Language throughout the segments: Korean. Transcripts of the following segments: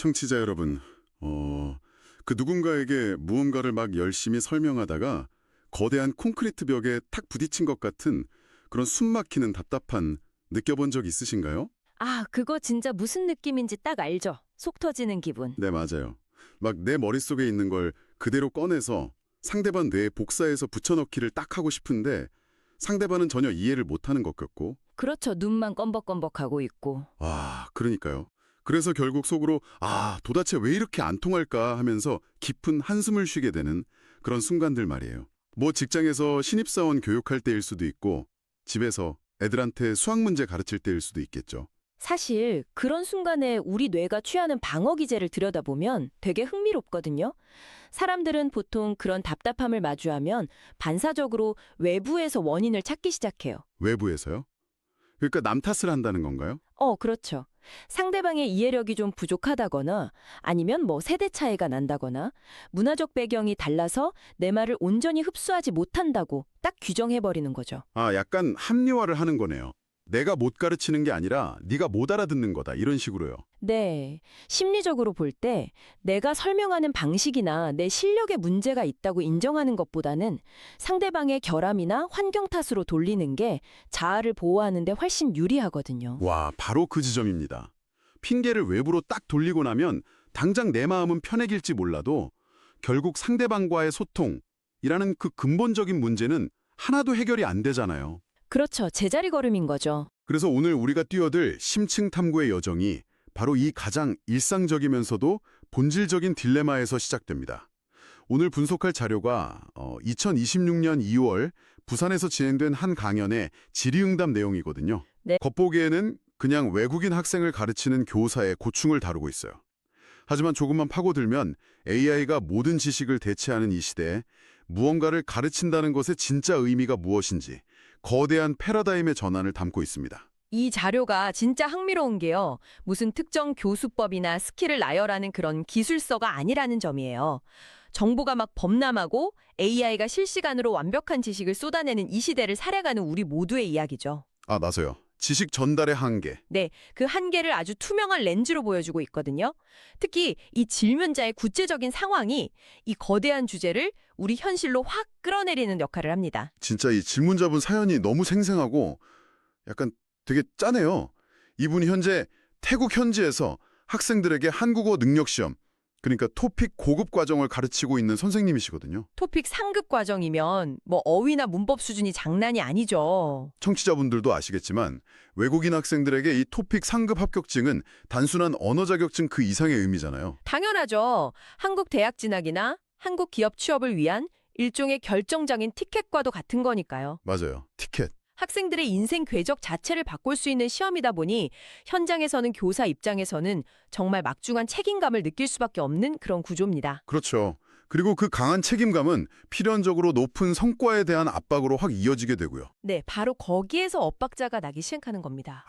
청취자 여러분, 그 누군가에게 무언가를 막 열심히 설명하다가 거대한 콘크리트 벽에 탁 부딪힌 것 같은 그런 숨 막히는 답답한 느껴본 적 있으신가요? 아, 그거 진짜 무슨 느낌인지 딱 알죠? 속 터지는 기분. 네, 맞아요. 막 내 머릿속에 있는 걸 그대로 꺼내서 상대방 뇌에 복사해서 붙여넣기를 딱 하고 싶은데 상대방은 전혀 이해를 못하는 것 같고. 그렇죠. 눈만 껌벅껌벅하고 있고. 와, 그러니까요. 그래서 결국 속으로 도대체 왜 이렇게 안 통할까 하면서 깊은 한숨을 쉬게 되는 그런 순간들 말이에요. 뭐 직장에서 신입사원 교육할 때일 수도 있고 집에서 애들한테 수학 문제 가르칠 때일 수도 있겠죠. 사실 그런 순간에 우리 뇌가 취하는 방어 기제를 들여다보면 되게 흥미롭거든요. 사람들은 보통 그런 답답함을 마주하면 반사적으로 외부에서 원인을 찾기 시작해요. 외부에서요? 그러니까 남 탓을 한다는 건가요? 그렇죠. 상대방의 이해력이 좀 부족하다거나 아니면 뭐 세대 차이가 난다거나 문화적 배경이 달라서 내 말을 온전히 흡수하지 못한다고 딱 규정해버리는 거죠. 약간 합리화를 하는 거네요. 내가 못 가르치는 게 아니라 네가 못 알아듣는 거다 이런 식으로요. 네. 심리적으로 볼 때 내가 설명하는 방식이나 내 실력에 문제가 있다고 인정하는 것보다는 상대방의 결함이나 환경 탓으로 돌리는 게 자아를 보호하는 데 훨씬 유리하거든요. 와, 바로 그 지점입니다. 핑계를 외부로 딱 돌리고 나면 당장 내 마음은 편해질지 몰라도 결국 상대방과의 소통이라는 그 근본적인 문제는 하나도 해결이 안 되잖아요. 그렇죠. 제자리 걸음인 거죠. 그래서 오늘 우리가 뛰어들 심층 탐구의 여정이 바로 이 가장 일상적이면서도 본질적인 딜레마에서 시작됩니다. 오늘 분석할 자료가 2026년 2월 부산에서 진행된 한 강연의 질의응답 내용이거든요. 네. 겉보기에는 그냥 외국인 학생을 가르치는 교사의 고충을 다루고 있어요. 하지만 조금만 파고들면 AI가 모든 지식을 대체하는 이 시대에 무언가를 가르친다는 것의 진짜 의미가 무엇인지 거대한 패러다임의 전환을 담고 있습니다. 이 자료가 진짜 흥미로운 게요. 무슨 특정 교수법이나 스킬을 나열하는 그런 기술서가 아니라는 점이에요. 정보가 막 범람하고 AI가 실시간으로 완벽한 지식을 쏟아내는 이 시대를 살아가는 우리 모두의 이야기죠. 맞아요. 지식 전달의 한계. 네, 그 한계를 아주 투명한 렌즈로 보여주고 있거든요. 특히 이 질문자의 구체적인 상황이 이 거대한 주제를 우리 현실로 확 끌어내리는 역할을 합니다. 진짜 이 질문자분 사연이 너무 생생하고 약간 되게 짜네요. 이분이 현재 태국 현지에서 학생들에게 한국어 능력 시험, 그러니까 토픽 고급 과정을 가르치고 있는 선생님이시거든요. 토픽 상급 과정이면 뭐 어휘나 문법 수준이 장난이 아니죠. 청취자분들도 아시겠지만 외국인 학생들에게 이 토픽 상급 합격증은 단순한 언어 자격증 그 이상의 의미잖아요. 당연하죠. 한국 대학 진학이나 한국 기업 취업을 위한 일종의 결정적인 티켓과도 같은 거니까요. 맞아요. 티켓. 학생들의 인생 궤적 자체를 바꿀 수 있는 시험이다 보니 현장에서는 교사 입장에서는 정말 막중한 책임감을 느낄 수밖에 없는 그런 구조입니다. 그렇죠. 그리고 그 강한 책임감은 필연적으로 높은 성과에 대한 압박으로 확 이어지게 되고요. 네, 바로 거기에서 엇박자가 나기 시작하는 겁니다.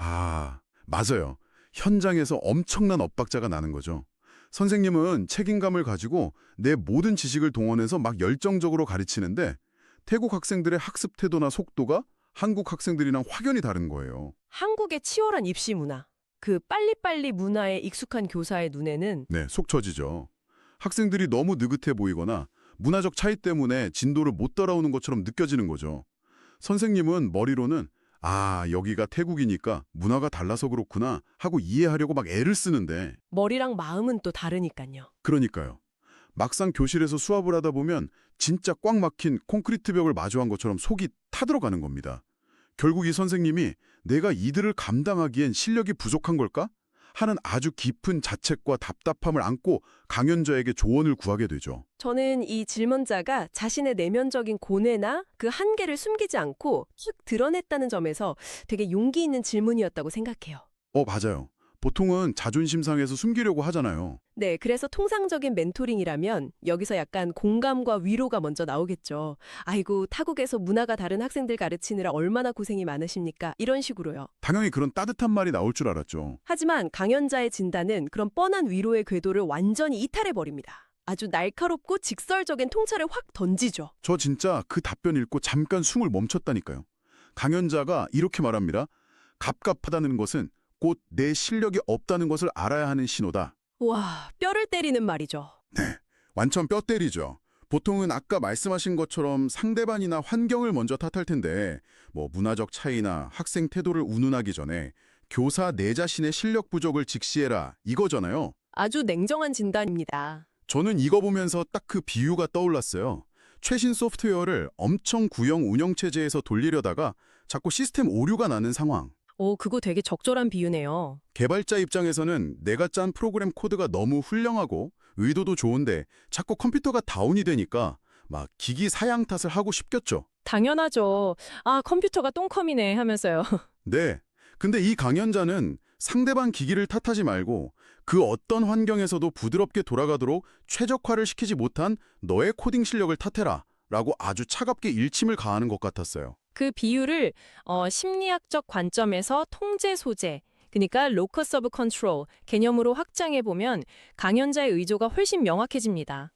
맞아요. 현장에서 엄청난 엇박자가 나는 거죠. 선생님은 책임감을 가지고 내 모든 지식을 동원해서 막 열정적으로 가르치는데 태국 학생들의 학습 태도나 속도가 한국 학생들이랑 확연히 다른 거예요. 한국의 치열한 입시 문화, 그 빨리빨리 문화에 익숙한 교사의 눈에는 네, 속 처지죠. 학생들이 너무 느긋해 보이거나 문화적 차이 때문에 진도를 못 따라오는 것처럼 느껴지는 거죠. 선생님은 머리로는 여기가 태국이니까 문화가 달라서 그렇구나 하고 이해하려고 막 애를 쓰는데 머리랑 마음은 또 다르니까요. 그러니까요. 막상 교실에서 수업을 하다 보면 진짜 꽉 막힌 콘크리트 벽을 마주한 것처럼 속이 타들어가는 겁니다. 결국 이 선생님이 내가 이들을 감당하기엔 실력이 부족한 걸까? 하는 아주 깊은 자책과 답답함을 안고 강연자에게 조언을 구하게 되죠. 저는 이 질문자가 자신의 내면적인 고뇌나 그 한계를 숨기지 않고 쭉 드러냈다는 점에서 되게 용기 있는 질문이었다고 생각해요. 맞아요. 보통은 자존심 상해서 숨기려고 하잖아요. 네, 그래서 통상적인 멘토링이라면 여기서 약간 공감과 위로가 먼저 나오겠죠. 아이고, 타국에서 문화가 다른 학생들 가르치느라 얼마나 고생이 많으십니까? 이런 식으로요. 당연히 그런 따뜻한 말이 나올 줄 알았죠. 하지만 강연자의 진단은 그런 뻔한 위로의 궤도를 완전히 이탈해버립니다. 아주 날카롭고 직설적인 통찰을 확 던지죠. 저 진짜 그 답변 읽고 잠깐 숨을 멈췄다니까요. 강연자가 이렇게 말합니다. 갑갑하다는 것은 곧 내 실력이 없다는 것을 알아야 하는 신호다. 와, 뼈를 때리는 말이죠. 네, 완전 뼈 때리죠. 보통은 아까 말씀하신 것처럼 상대방이나 환경을 먼저 탓할 텐데 뭐 문화적 차이나 학생 태도를 운운하기 전에 교사 내 자신의 실력 부족을 직시해라 이거잖아요. 아주 냉정한 진단입니다. 저는 이거 보면서 딱 그 비유가 떠올랐어요. 최신 소프트웨어를 엄청 구형 운영체제에서 돌리려다가 자꾸 시스템 오류가 나는 상황. 오, 그거 되게 적절한 비유네요. 개발자 입장에서는 내가 짠 프로그램 코드가 너무 훌륭하고 의도도 좋은데 자꾸 컴퓨터가 다운이 되니까 막 기기 사양 탓을 하고 싶겠죠. 당연하죠. 아, 컴퓨터가 똥컴이네 하면서요. 네. 근데 이 강연자는 상대방 기기를 탓하지 말고 그 어떤 환경에서도 부드럽게 돌아가도록 최적화를 시키지 못한 너의 코딩 실력을 탓해라 라고 아주 차갑게 일침을 가하는 것 같았어요. 그 비유를 심리학적 관점에서 통제 소재, 그러니까 로커스 오브 컨트롤 개념으로 확장해 보면 강연자의 의도가 훨씬 명확해집니다.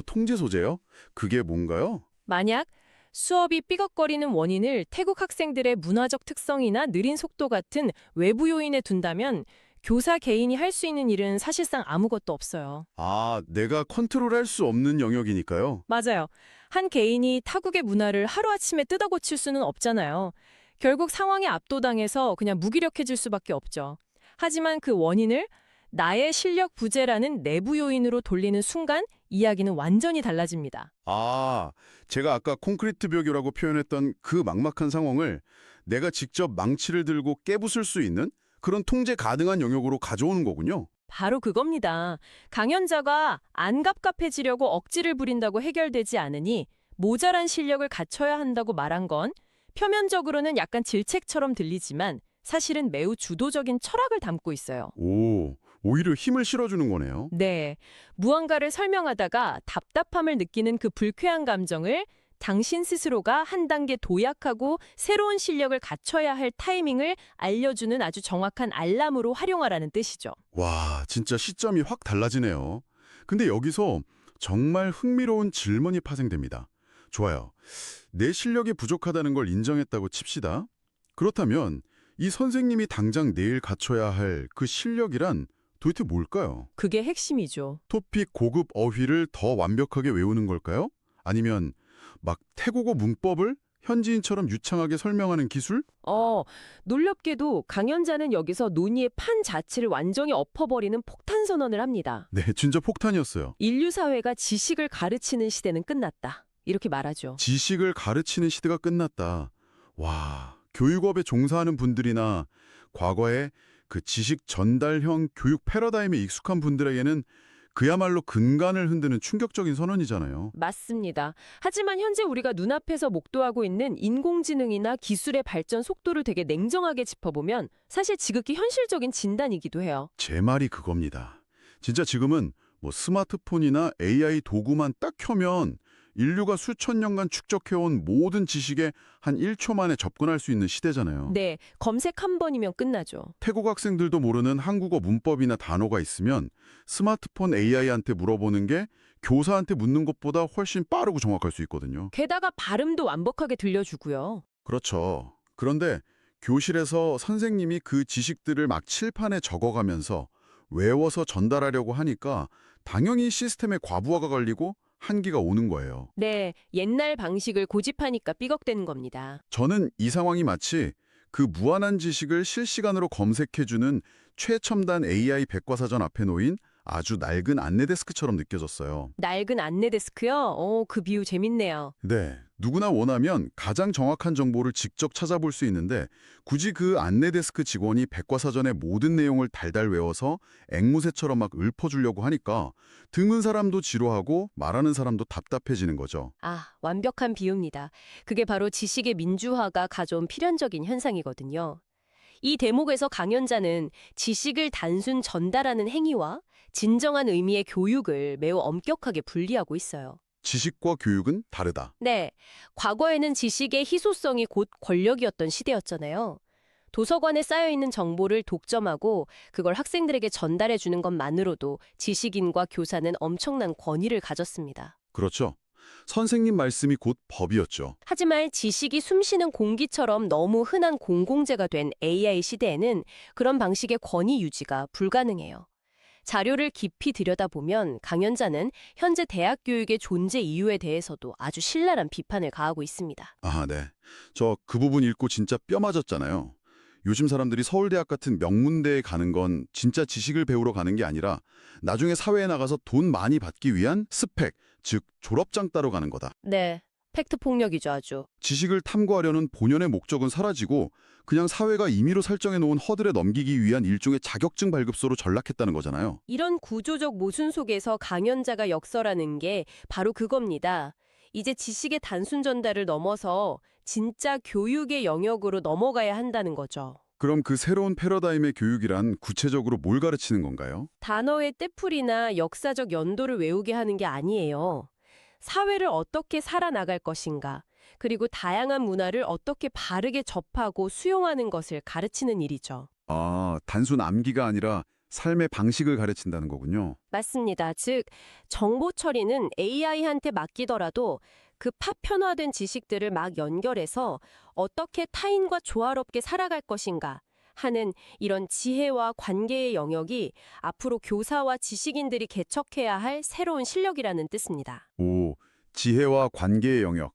통제 소재요? 그게 뭔가요? 만약 수업이 삐걱거리는 원인을 태국 학생들의 문화적 특성이나 느린 속도 같은 외부 요인에 둔다면 교사 개인이 할 수 있는 일은 사실상 아무것도 없어요. 아, 내가 컨트롤할 수 없는 영역이니까요. 맞아요. 한 개인이 타국의 문화를 하루아침에 뜯어고칠 수는 없잖아요. 결국 상황에 압도당해서 그냥 무기력해질 수밖에 없죠. 하지만 그 원인을 나의 실력 부재라는 내부 요인으로 돌리는 순간 이야기는 완전히 달라집니다. 아, 제가 아까 콘크리트 벽이라고 표현했던 그 막막한 상황을 내가 직접 망치를 들고 깨부술 수 있는 그런 통제 가능한 영역으로 가져오는 거군요. 바로 그겁니다. 강연자가 안 갑갑해지려고 억지를 부린다고 해결되지 않으니 모자란 실력을 갖춰야 한다고 말한 건 표면적으로는 약간 질책처럼 들리지만 사실은 매우 주도적인 철학을 담고 있어요. 오, 오히려 힘을 실어주는 거네요. 네, 무언가를 설명하다가 답답함을 느끼는 그 불쾌한 감정을 당신 스스로가 한 단계 도약하고 새로운 실력을 갖춰야 할 타이밍을 알려주는 아주 정확한 알람으로 활용하라는 뜻이죠. 와, 진짜 시점이 확 달라지네요. 근데 여기서 정말 흥미로운 질문이 파생됩니다. 좋아요. 내 실력이 부족하다는 걸 인정했다고 칩시다. 그렇다면 이 선생님이 당장 내일 갖춰야 할 그 실력이란 도대체 뭘까요? 그게 핵심이죠. 토픽 고급 어휘를 더 완벽하게 외우는 걸까요? 아니면 막 태국어 문법을 현지인처럼 유창하게 설명하는 기술? 놀랍게도 강연자는 여기서 논의의 판 자체를 완전히 엎어버리는 폭탄 선언을 합니다. 네, 진짜 폭탄이었어요. 인류 사회가 지식을 가르치는 시대는 끝났다. 이렇게 말하죠. 지식을 가르치는 시대가 끝났다. 와, 교육업에 종사하는 분들이나 과거에 그 지식 전달형 교육 패러다임에 익숙한 분들에게는 그야말로 근간을 흔드는 충격적인 선언이잖아요. 맞습니다. 하지만 현재 우리가 눈앞에서 목도하고 있는 인공지능이나 기술의 발전 속도를 되게 냉정하게 짚어보면 사실 지극히 현실적인 진단이기도 해요. 제 말이 그겁니다. 진짜 지금은 뭐 스마트폰이나 AI 도구만 딱 켜면 인류가 수천 년간 축적해온 모든 지식에 한 1초 만에 접근할 수 있는 시대잖아요. 네, 검색 한 번이면 끝나죠. 태국 학생들도 모르는 한국어 문법이나 단어가 있으면 스마트폰 AI한테 물어보는 게 교사한테 묻는 것보다 훨씬 빠르고 정확할 수 있거든요. 게다가 발음도 완벽하게 들려주고요. 그렇죠. 그런데 교실에서 선생님이 그 지식들을 막 칠판에 적어가면서 외워서 전달하려고 하니까 당연히 시스템에 과부하가 걸리고 한계가 오는 거예요. 네, 옛날 방식을 고집하니까 삐걱대는 겁니다. 저는 이 상황이 마치 그 무한한 지식을 실시간으로 검색해주는 최첨단 AI 백과사전 앞에 놓인 아주 낡은 안내 데스크처럼 느껴졌어요. 낡은 안내 데스크요? 그 비유 재밌네요. 네, 누구나 원하면 가장 정확한 정보를 직접 찾아볼 수 있는데 굳이 그 안내 데스크 직원이 백과사전의 모든 내용을 달달 외워서 앵무새처럼 막 읊어주려고 하니까 듣는 사람도 지루하고 말하는 사람도 답답해지는 거죠. 아, 완벽한 비유입니다. 그게 바로 지식의 민주화가 가져온 필연적인 현상이거든요. 이 대목에서 강연자는 지식을 단순 전달하는 행위와 진정한 의미의 교육을 매우 엄격하게 분리하고 있어요. 지식과 교육은 다르다. 네, 과거에는 지식의 희소성이 곧 권력이었던 시대였잖아요. 도서관에 쌓여있는 정보를 독점하고 그걸 학생들에게 전달해 주는 것만으로도 지식인과 교사는 엄청난 권위를 가졌습니다. 그렇죠. 선생님 말씀이 곧 법이었죠. 하지만 지식이 숨쉬는 공기처럼 너무 흔한 공공재가 된 AI 시대에는 그런 방식의 권위 유지가 불가능해요. 자료를 깊이 들여다보면 강연자는 현재 대학 교육의 존재 이유에 대해서도 아주 신랄한 비판을 가하고 있습니다. 아, 네. 저 그 부분 읽고 진짜 뼈 맞았잖아요. 요즘 사람들이 서울대학 같은 명문대에 가는 건 진짜 지식을 배우러 가는 게 아니라 나중에 사회에 나가서 돈 많이 받기 위한 스펙, 즉 졸업장 따러 가는 거다. 네, 팩트 폭력이죠 아주. 지식을 탐구하려는 본연의 목적은 사라지고 그냥 사회가 임의로 설정해 놓은 허들에 넘기기 위한 일종의 자격증 발급소로 전락했다는 거잖아요. 이런 구조적 모순 속에서 강연자가 역설하는 게 바로 그겁니다. 이제 지식의 단순 전달을 넘어서 진짜 교육의 영역으로 넘어가야 한다는 거죠. 그럼 그 새로운 패러다임의 교육이란 구체적으로 뭘 가르치는 건가요? 단어의 떼풀이나 역사적 연도를 외우게 하는 게 아니에요. 사회를 어떻게 살아나갈 것인가, 그리고 다양한 문화를 어떻게 바르게 접하고 수용하는 것을 가르치는 일이죠. 아, 단순 암기가 아니라 삶의 방식을 가르친다는 거군요. 맞습니다. 즉, 정보 처리는 AI한테 맡기더라도 그 파편화된 지식들을 막 연결해서 어떻게 타인과 조화롭게 살아갈 것인가 하는 이런 지혜와 관계의 영역이 앞으로 교사와 지식인들이 개척해야 할 새로운 실력이라는 뜻입니다. 오, 지혜와 관계의 영역.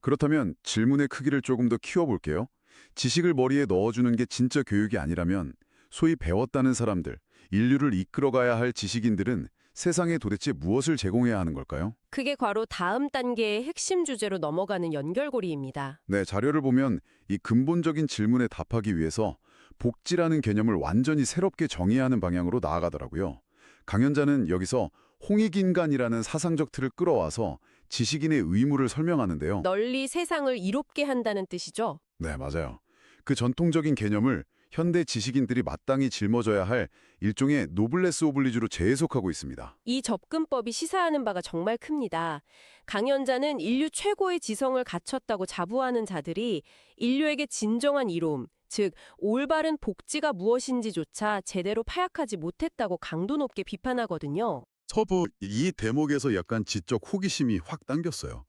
그렇다면 질문의 크기를 조금 더 키워볼게요. 지식을 머리에 넣어주는 게 진짜 교육이 아니라면 소위 배웠다는 사람들, 인류를 이끌어가야 할 지식인들은 세상에 도대체 무엇을 제공해야 하는 걸까요? 그게 바로 다음 단계의 핵심 주제로 넘어가는 연결고리입니다. 네, 자료를 보면 이 근본적인 질문에 답하기 위해서 복지라는 개념을 완전히 새롭게 정의해야 하는 방향으로 나아가더라고요. 강연자는 여기서 홍익인간이라는 사상적 틀을 끌어와서 지식인의 의무를 설명하는데요. 널리 세상을 이롭게 한다는 뜻이죠. 네, 맞아요. 그 전통적인 개념을 현대 지식인들이 마땅히 짊어져야 할 일종의 노블레스 오블리주로 재해석하고 있습니다. 이 접근법이 시사하는 바가 정말 큽니다. 강연자는 인류 최고의 지성을 갖췄다고 자부하는 자들이 인류에게 진정한 이로움, 즉 올바른 복지가 무엇인지조차 제대로 파악하지 못했다고 강도 높게 비판하거든요. 서부 이 대목에서 약간 지적 호기심이 확 당겼어요.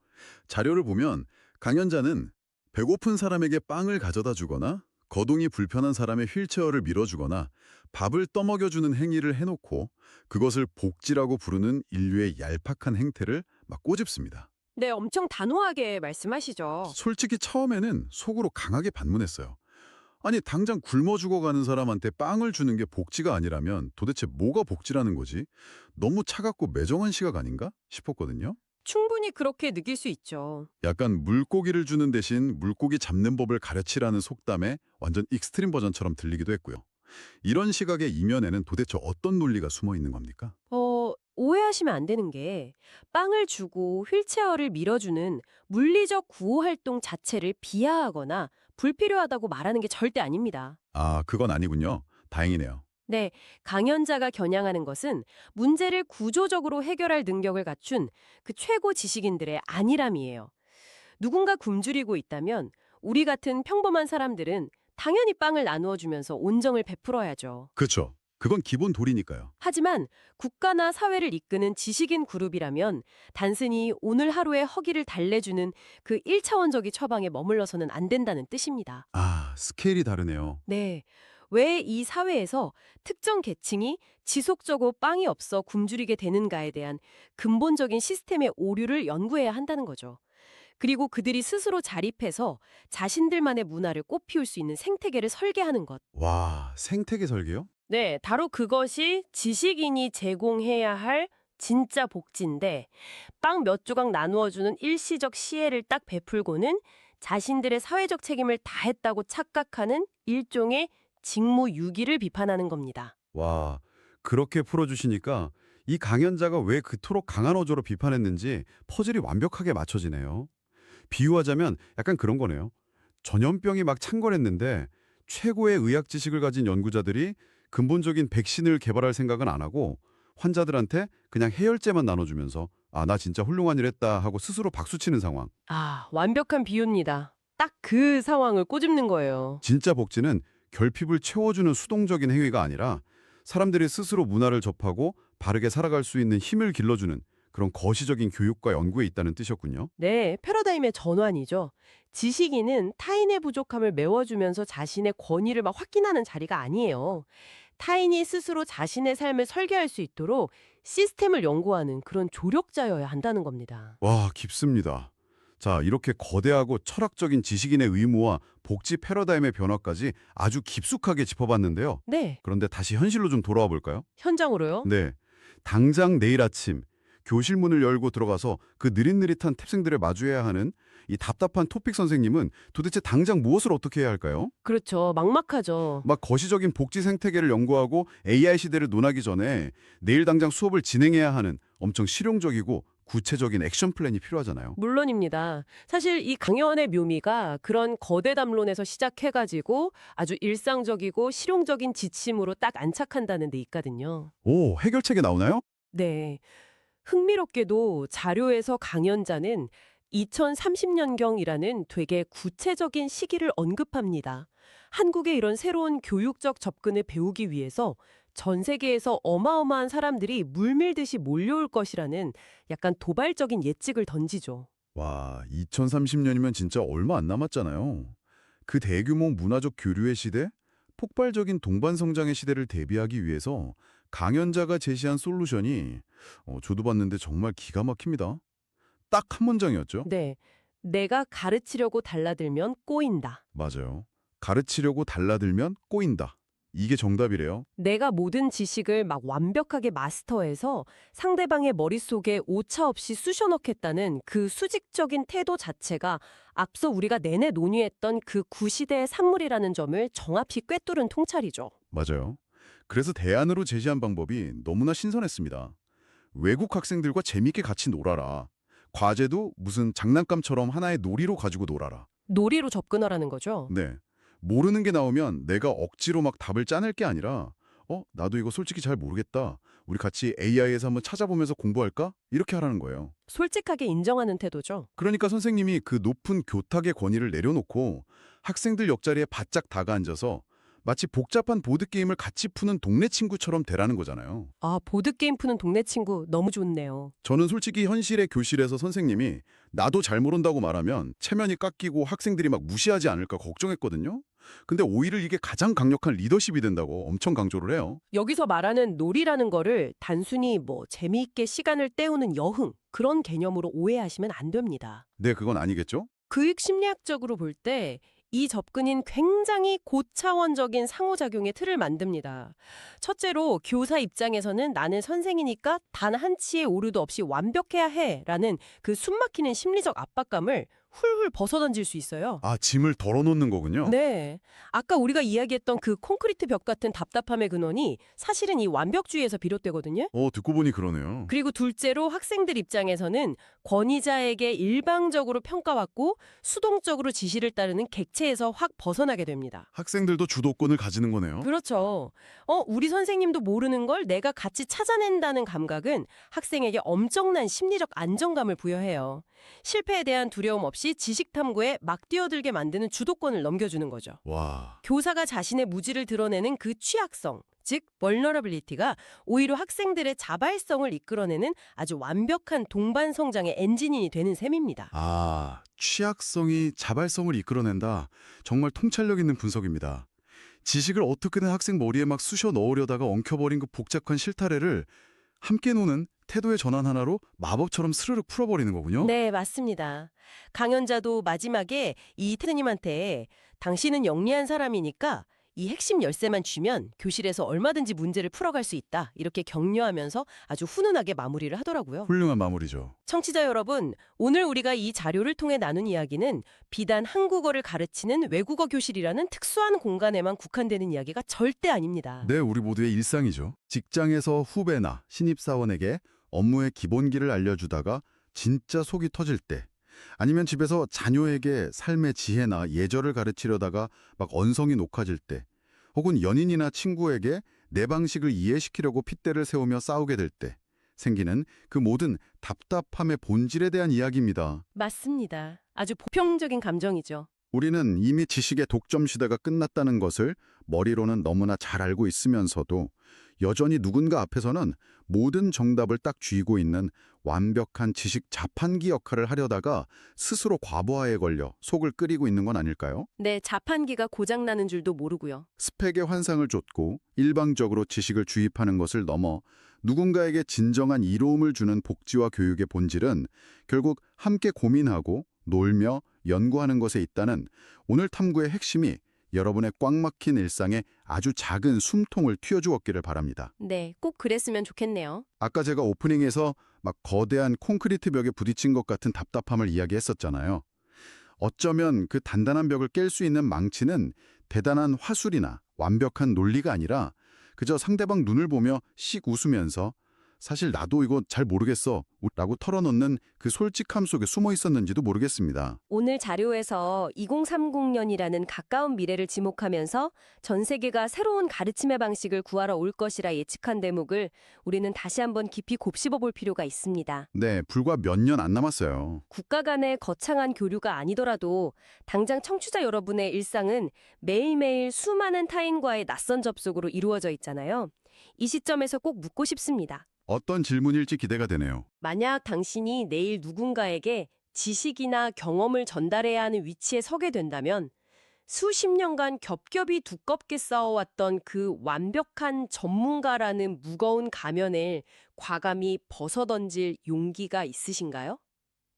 자료를 보면 강연자는 배고픈 사람에게 빵을 가져다 주거나 거동이 불편한 사람의 휠체어를 밀어주거나 밥을 떠먹여주는 행위를 해놓고 그것을 복지라고 부르는 인류의 얄팍한 행태를 막 꼬집습니다. 네, 엄청 단호하게 말씀하시죠. 솔직히 처음에는 속으로 강하게 반문했어요. 아니 당장 굶어 죽어가는 사람한테 빵을 주는 게 복지가 아니라면 도대체 뭐가 복지라는 거지? 너무 차갑고 매정한 시각 아닌가 싶었거든요. 충분히 그렇게 느낄 수 있죠. 약간 물고기를 주는 대신 물고기 잡는 법을 가르치라는 속담의 완전 익스트림 버전처럼 들리기도 했고요. 이런 시각의 이면에는 도대체 어떤 논리가 숨어 있는 겁니까? 오해하시면 안 되는 게 빵을 주고 휠체어를 밀어주는 물리적 구호 활동 자체를 비하하거나 불필요하다고 말하는 게 절대 아닙니다. 아, 그건 아니군요. 다행이네요. 네, 강연자가 겨냥하는 것은 문제를 구조적으로 해결할 능력을 갖춘 그 최고 지식인들의 안일함이에요. 누군가 굶주리고 있다면 우리 같은 평범한 사람들은 당연히 빵을 나누어 주면서 온정을 베풀어야죠. 그렇죠. 그건 기본 도리니까요. 하지만 국가나 사회를 이끄는 지식인 그룹이라면 단순히 오늘 하루의 허기를 달래주는 그 1차원적인 처방에 머물러서는 안 된다는 뜻입니다. 아, 스케일이 다르네요. 네. 왜 이 사회에서 특정 계층이 지속적으로 빵이 없어 굶주리게 되는가에 대한 근본적인 시스템의 오류를 연구해야 한다는 거죠. 그리고 그들이 스스로 자립해서 자신들만의 문화를 꽃피울 수 있는 생태계를 설계하는 것. 와, 생태계 설계요? 네, 바로 그것이 지식인이 제공해야 할 진짜 복지인데 빵 몇 조각 나누어주는 일시적 시혜를 딱 베풀고는 자신들의 사회적 책임을 다했다고 착각하는 일종의 직무유기를 비판하는 겁니다. 와, 그렇게 풀어주시니까 이 강연자가 왜 그토록 강한 어조로 비판했는지 퍼즐이 완벽하게 맞춰지네요. 비유하자면 약간 그런 거네요. 전염병이 막 창궐했는데 최고의 의학 지식을 가진 연구자들이 근본적인 백신을 개발할 생각은 안 하고 환자들한테 그냥 해열제만 나눠주면서 아, 나 진짜 훌륭한 일 했다 하고 스스로 박수치는 상황. 아, 완벽한 비유입니다. 딱 그 상황을 꼬집는 거예요. 진짜 복지는 결핍을 채워주는 수동적인 행위가 아니라 사람들이 스스로 문화를 접하고 바르게 살아갈 수 있는 힘을 길러주는 그런 거시적인 교육과 연구에 있다는 뜻이었군요. 네, 패러다임의 전환이죠. 지식인은 타인의 부족함을 메워주면서 자신의 권위를 막 확인하는 자리가 아니에요. 타인이 스스로 자신의 삶을 설계할 수 있도록 시스템을 연구하는 그런 조력자여야 한다는 겁니다. 와, 깊습니다. 자, 이렇게 거대하고 철학적인 지식인의 의무와 복지 패러다임의 변화까지 아주 깊숙하게 짚어봤는데요. 네, 그런데 다시 현실로 좀 돌아와 볼까요? 현장으로요? 네. 당장 내일 아침 교실 문을 열고 들어가서 그 느릿느릿한 탭생들을 마주해야 하는 이 답답한 토픽 선생님은 도대체 당장 무엇을 어떻게 해야 할까요? 그렇죠. 막막하죠. 막 거시적인 복지 생태계를 연구하고 AI 시대를 논하기 전에 내일 당장 수업을 진행해야 하는 엄청 실용적이고 구체적인 액션 플랜이 필요하잖아요. 물론입니다. 사실 이 강연의 묘미가 그런 거대 담론에서 시작해가지고 아주 일상적이고 실용적인 지침으로 딱 안착한다는 데 있거든요. 오, 해결책이 나오나요? 네. 흥미롭게도 자료에서 강연자는 2030년경이라는 되게 구체적인 시기를 언급합니다. 한국의 이런 새로운 교육적 접근을 배우기 위해서 전 세계에서 어마어마한 사람들이 물밀듯이 몰려올 것이라는 약간 도발적인 예측을 던지죠. 와, 2030년이면 진짜 얼마 안 남았잖아요. 그 대규모 문화적 교류의 시대, 폭발적인 동반 성장의 시대를 대비하기 위해서 강연자가 제시한 솔루션이 저도 봤는데 정말 기가 막힙니다. 딱 한 문장이었죠? 네. 내가 가르치려고 달라들면 꼬인다. 맞아요. 가르치려고 달라들면 꼬인다. 이게 정답이래요. 내가 모든 지식을 막 완벽하게 마스터해서 상대방의 머릿속에 오차 없이 쑤셔 넣겠다는 그 수직적인 태도 자체가 앞서 우리가 내내 논의했던 그 구시대의 산물이라는 점을 정확히 꿰뚫은 통찰이죠. 맞아요. 그래서 대안으로 제시한 방법이 너무나 신선했습니다. 외국 학생들과 재밌게 같이 놀아라. 과제도 무슨 장난감처럼 하나의 놀이로 가지고 놀아라. 놀이로 접근하라는 거죠. 네. 모르는 게 나오면 내가 억지로 막 답을 짜낼 게 아니라 나도 이거 솔직히 잘 모르겠다. 우리 같이 AI에서 한번 찾아보면서 공부할까? 이렇게 하라는 거예요. 솔직하게 인정하는 태도죠. 그러니까 선생님이 그 높은 교탁의 권위를 내려놓고 학생들 옆자리에 바짝 다가앉아서 마치 복잡한 보드게임을 같이 푸는 동네 친구처럼 대라는 거잖아요. 아, 보드게임 푸는 동네 친구 너무 좋네요. 저는 솔직히 현실의 교실에서 선생님이 나도 잘 모른다고 말하면 체면이 깎이고 학생들이 막 무시하지 않을까 걱정했거든요. 근데 오히려 이게 가장 강력한 리더십이 된다고 엄청 강조를 해요. 여기서 말하는 놀이라는 거를 단순히 재미있게 시간을 때우는 여흥, 그런 개념으로 오해하시면 안 됩니다. 네, 그건 아니겠죠? 교육 심리학적으로 볼 때 이 접근인 굉장히 고차원적인 상호작용의 틀을 만듭니다. 첫째로 교사 입장에서는 나는 선생이니까 단 한 치의 오류도 없이 완벽해야 해라는 그 숨막히는 심리적 압박감을 훌훌 벗어던질 수 있어요. 아, 짐을 덜어놓는 거군요. 네. 아까 우리가 이야기했던 그 콘크리트 벽 같은 답답함의 근원이 사실은 이 완벽주의에서 비롯되거든요. 듣고 보니 그러네요. 그리고 둘째로 학생들 입장에서는 권위자에게 일방적으로 평가받고 수동적으로 지시를 따르는 객체에서 확 벗어나게 됩니다. 학생들도 주도권을 가지는 거네요. 그렇죠. 우리 선생님도 모르는 걸 내가 같이 찾아낸다는 감각은 학생에게 엄청난 심리적 안정감을 부여해요. 실패에 대한 두려움 없이 지식 탐구에 막 뛰어들게 만드는 주도권을 넘겨주는 거죠. 와, 교사가 자신의 무지를 드러내는 그 취약성, 즉 vulnerability가 오히려 학생들의 자발성을 이끌어내는 아주 완벽한 동반 성장의 엔진이 되는 셈입니다. 취약성이 자발성을 이끌어낸다. 정말 통찰력 있는 분석입니다. 지식을 어떻게든 학생 머리에 막 쑤셔 넣으려다가 엉켜버린 그 복잡한 실타래를 함께 노는 태도의 전환 하나로 마법처럼 스르륵 풀어버리는 거군요. 네, 맞습니다. 강연자도 마지막에 이 테드님한테 당신은 영리한 사람이니까 이 핵심 열쇠만 주면 교실에서 얼마든지 문제를 풀어갈 수 있다. 이렇게 격려하면서 아주 훈훈하게 마무리를 하더라고요. 훌륭한 마무리죠. 청취자 여러분, 오늘 우리가 이 자료를 통해 나눈 이야기는 비단 한국어를 가르치는 외국어 교실이라는 특수한 공간에만 국한되는 이야기가 절대 아닙니다. 네, 우리 모두의 일상이죠. 직장에서 후배나 신입사원에게 업무의 기본기를 알려주다가 진짜 속이 터질 때, 아니면 집에서 자녀에게 삶의 지혜나 예절을 가르치려다가 막 언성이 녹아질 때, 혹은 연인이나 친구에게 내 방식을 이해시키려고 핏대를 세우며 싸우게 될 때 생기는 그 모든 답답함의 본질에 대한 이야기입니다. 맞습니다. 아주 보편적인 감정이죠. 우리는 이미 지식의 독점 시대가 끝났다는 것을 머리로는 너무나 잘 알고 있으면서도 여전히 누군가 앞에서는 모든 정답을 딱 쥐고 있는 완벽한 지식 자판기 역할을 하려다가 스스로 과부하에 걸려 속을 끓이고 있는 건 아닐까요? 네, 자판기가 고장나는 줄도 모르고요. 스펙의 환상을 좇고 일방적으로 지식을 주입하는 것을 넘어 누군가에게 진정한 이로움을 주는 복지와 교육의 본질은 결국 함께 고민하고 놀며 연구하는 것에 있다는 오늘 탐구의 핵심이 여러분의 꽉 막힌 일상에 아주 작은 숨통을 틔워주었기를 바랍니다. 네, 꼭 그랬으면 좋겠네요. 아까 제가 오프닝에서 막 거대한 콘크리트 벽에 부딪힌 것 같은 답답함을 이야기했었잖아요. 어쩌면 그 단단한 벽을 깰 수 있는 망치는 대단한 화술이나 완벽한 논리가 아니라 그저 상대방 눈을 보며 씩 웃으면서 사실 나도 이거 잘 모르겠어 라고 털어놓는 그 솔직함 속에 숨어 있었는지도 모르겠습니다. 오늘 자료에서 2030년이라는 가까운 미래를 지목하면서 전 세계가 새로운 가르침의 방식을 구하러 올 것이라 예측한 대목을 우리는 다시 한번 깊이 곱씹어 볼 필요가 있습니다. 네, 불과 몇 년 안 남았어요. 국가 간의 거창한 교류가 아니더라도 당장 청취자 여러분의 일상은 매일매일 수많은 타인과의 낯선 접속으로 이루어져 있잖아요. 이 시점에서 꼭 묻고 싶습니다. 어떤 질문일지 기대가 되네요. 만약 당신이 내일 누군가에게 지식이나 경험을 전달해야 하는 위치에 서게 된다면 수십 년간 겹겹이 두껍게 쌓아왔던 그 완벽한 전문가라는 무거운 가면을 과감히 벗어던질 용기가 있으신가요?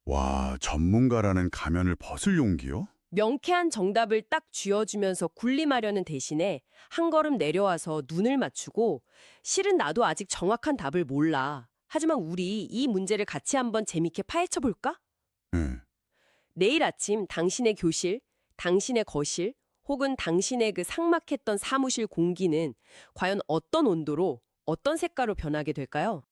와, 전문가라는 가면을 벗을 용기요? 명쾌한 정답을 딱 쥐어주면서 군림하려는 대신에 한 걸음 내려와서 눈을 맞추고 실은 나도 아직 정확한 답을 몰라. 하지만 우리 이 문제를 같이 한번 재밌게 파헤쳐 볼까? 네. 내일 아침 당신의 교실, 당신의 거실, 혹은 당신의 그 삭막했던 사무실 공기는 과연 어떤 온도로, 어떤 색깔로 변하게 될까요?